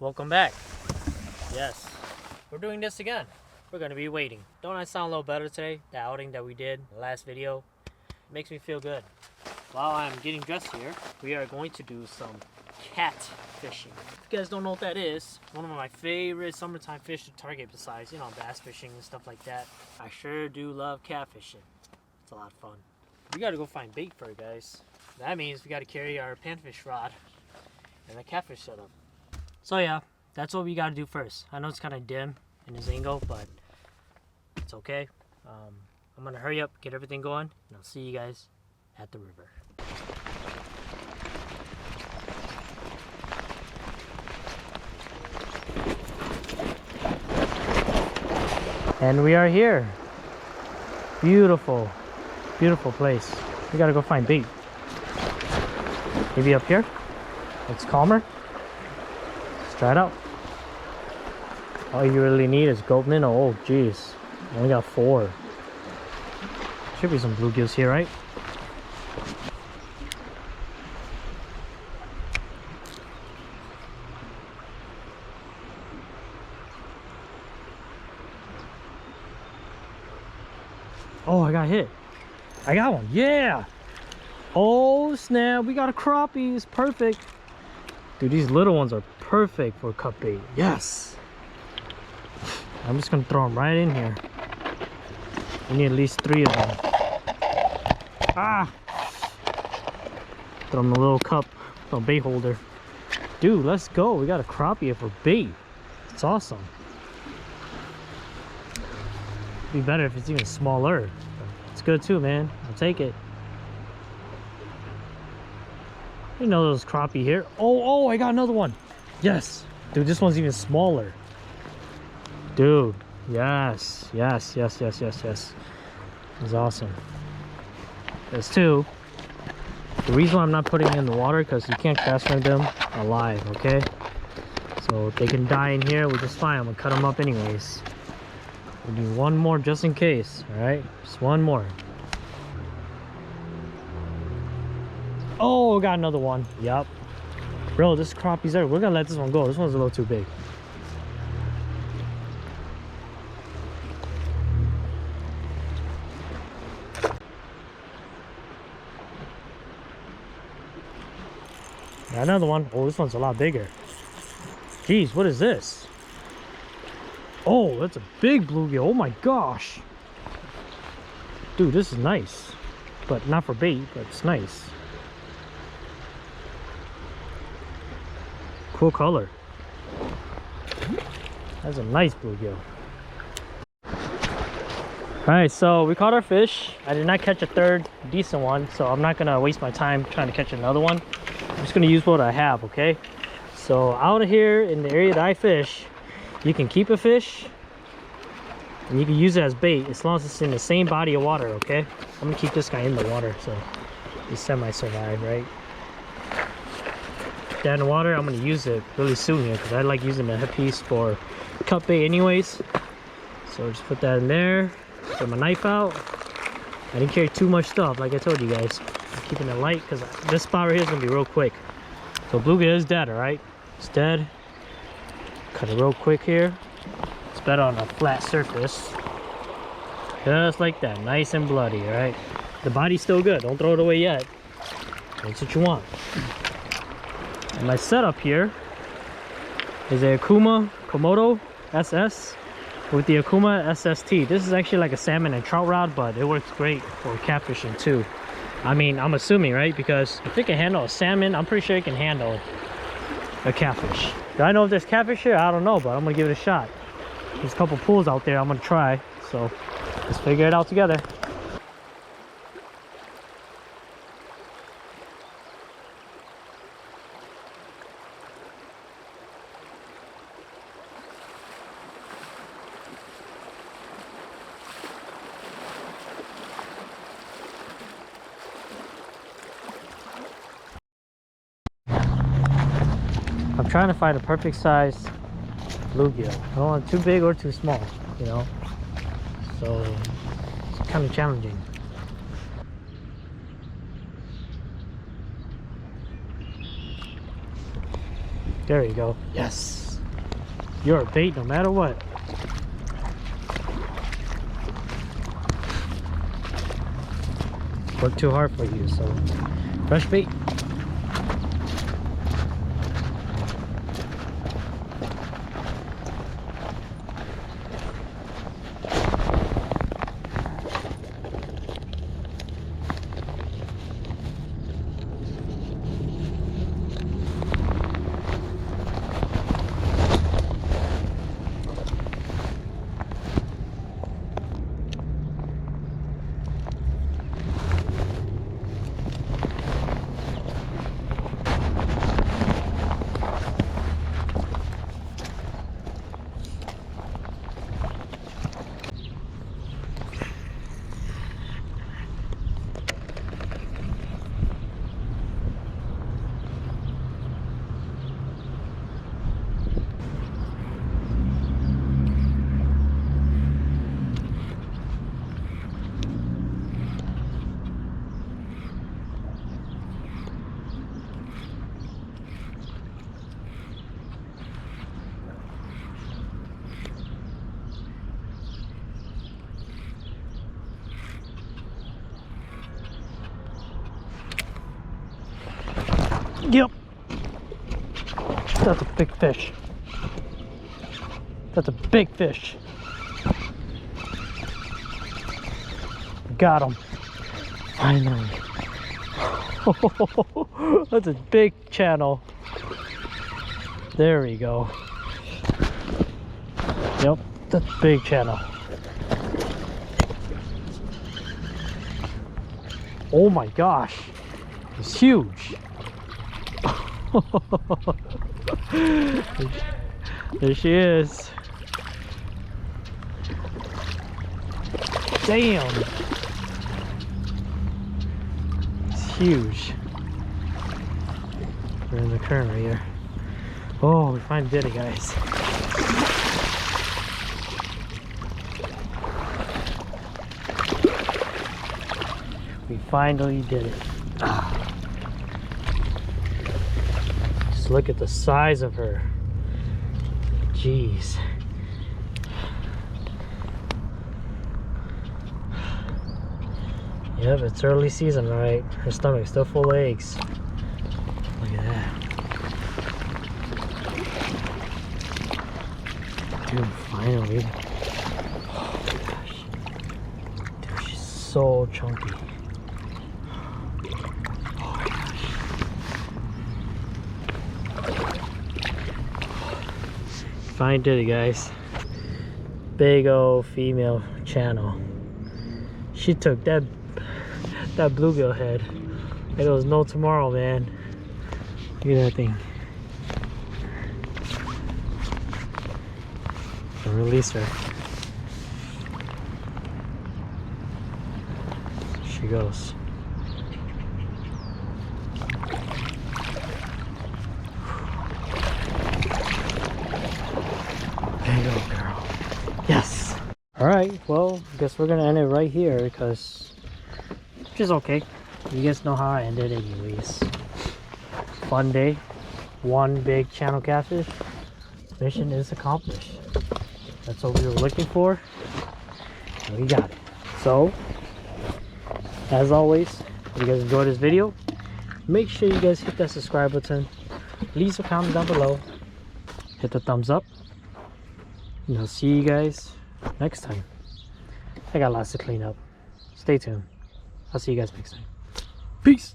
Welcome back. Yes, we're doing this again. We're gonna be waiting. Don't I sound a little better today? The outing that we did, the last video, makes me feel good. While I'm getting dressed here, we are going to do some cat fishing. If you guys don't know what that is, one of my favorite summertime fish to target besides, bass fishing and stuff like that. I sure do love catfishing. It's a lot of fun. We gotta go find bait for it, guys. That means we gotta carry our panfish rod and the catfish setup. So yeah, that's what we gotta do first. I know it's kind of dim in this angle, but it's okay. I'm gonna hurry up, get everything going, and I'll see you guys at the river. And we are here. Beautiful, beautiful place. We gotta go find bait. Maybe up here? It's calmer. Let's try it out. All you really need is goat minnow. Oh geez, only got 4. Should be some bluegills here, right? Oh, I got hit. I got one. Yeah. Oh snap, we got a crappie. It's perfect. Dude, these little ones are perfect for cut bait. Yes. I'm just gonna throw them right in here. We need at least 3 of them. Ah! Throw them in a little cup, a bait holder. Dude, let's go. We got a crappie here for bait. It's awesome. It'd be better if it's even smaller. It's good too, man. I'll take it. You know those crappie here. Oh, I got another one. Yes. Dude, this one's even smaller. Dude, yes. This is awesome. There's 2. The reason why I'm not putting them in the water because you can't cast ring them alive, okay? So they can die in here, which is fine. I'm gonna cut them up anyways. We'll do one more just in case, alright? Just one more. Oh, got another one. Yup. Bro, this crappie's there. We're gonna let this one go. This one's a little too big. Got another one. Oh, this one's a lot bigger. Jeez, what is this? Oh, that's a big bluegill. Oh my gosh. Dude, this is nice. But not for bait, but it's nice. Cool color. That's a nice bluegill. Alright, so we caught our fish. I did not catch a 3rd decent one, so I'm not gonna waste my time trying to catch another one. I'm just gonna use what I have, okay? So out of here in the area that I fish, you can keep a fish and you can use it as bait as long as it's in the same body of water, okay? I'm gonna keep this guy in the water so he semi-survive, right? That in the water, I'm gonna use it really soon here because I like using the headpiece for cut bait anyways. So just put that in there, get my knife out. I didn't carry too much stuff like I told you guys. I'm keeping it light because this spot right here is gonna be real quick. So bluegill is dead, alright? It's dead. Cut it real quick here. It's better on a flat surface. Just like that, nice and bloody, alright? The body's still good, don't throw it away yet. That's what you want. And my setup here is a Akuma Komodo SS with the Akuma SST. This is actually like a salmon and trout rod, but it works great for catfishing too. I mean, I'm assuming, right? Because if it can handle a salmon, I'm pretty sure it can handle a catfish. Do I know if there's catfish here? I don't know, but I'm gonna give it a shot. There's a couple pools out there I'm gonna try, so let's figure it out together. I'm trying to find a perfect size bluegill. I don't want it too big or too small, you know? So it's kind of challenging. There you go. Yes. You're a bait no matter what. Work too hard for you, so fresh bait. Yep. That's a big fish. That's a big fish. Got him. Finally. That's a big channel. There we go. Yep, that's a big channel. Oh my gosh. It's huge. There she is. Damn. It's huge. We're in the current right here. Oh, we finally did it, guys. We finally did it. Just look at the size of her. Jeez. Yep, it's early season, right? Her stomach's still full of eggs. Look at that. Dude, finally. Oh my gosh. Dude, she's so chunky. Finally did it, guys. Big old female channel. She took that bluegill head. Like there was no tomorrow, man. Look at that thing. I'll release her. There she goes. There you go, girl. Yes. All right. Well, I guess we're gonna end it right here because, which is okay. You guys know how I ended, anyways. Fun day. One big channel catfish. Mission is accomplished. That's what we were looking for. And we got it. So, as always, if you guys enjoyed this video, make sure you guys hit that subscribe button. Leave a comment down below. Hit the thumbs up. And I'll see you guys next time. I got lots to clean up. Stay tuned. I'll see you guys next time. Peace.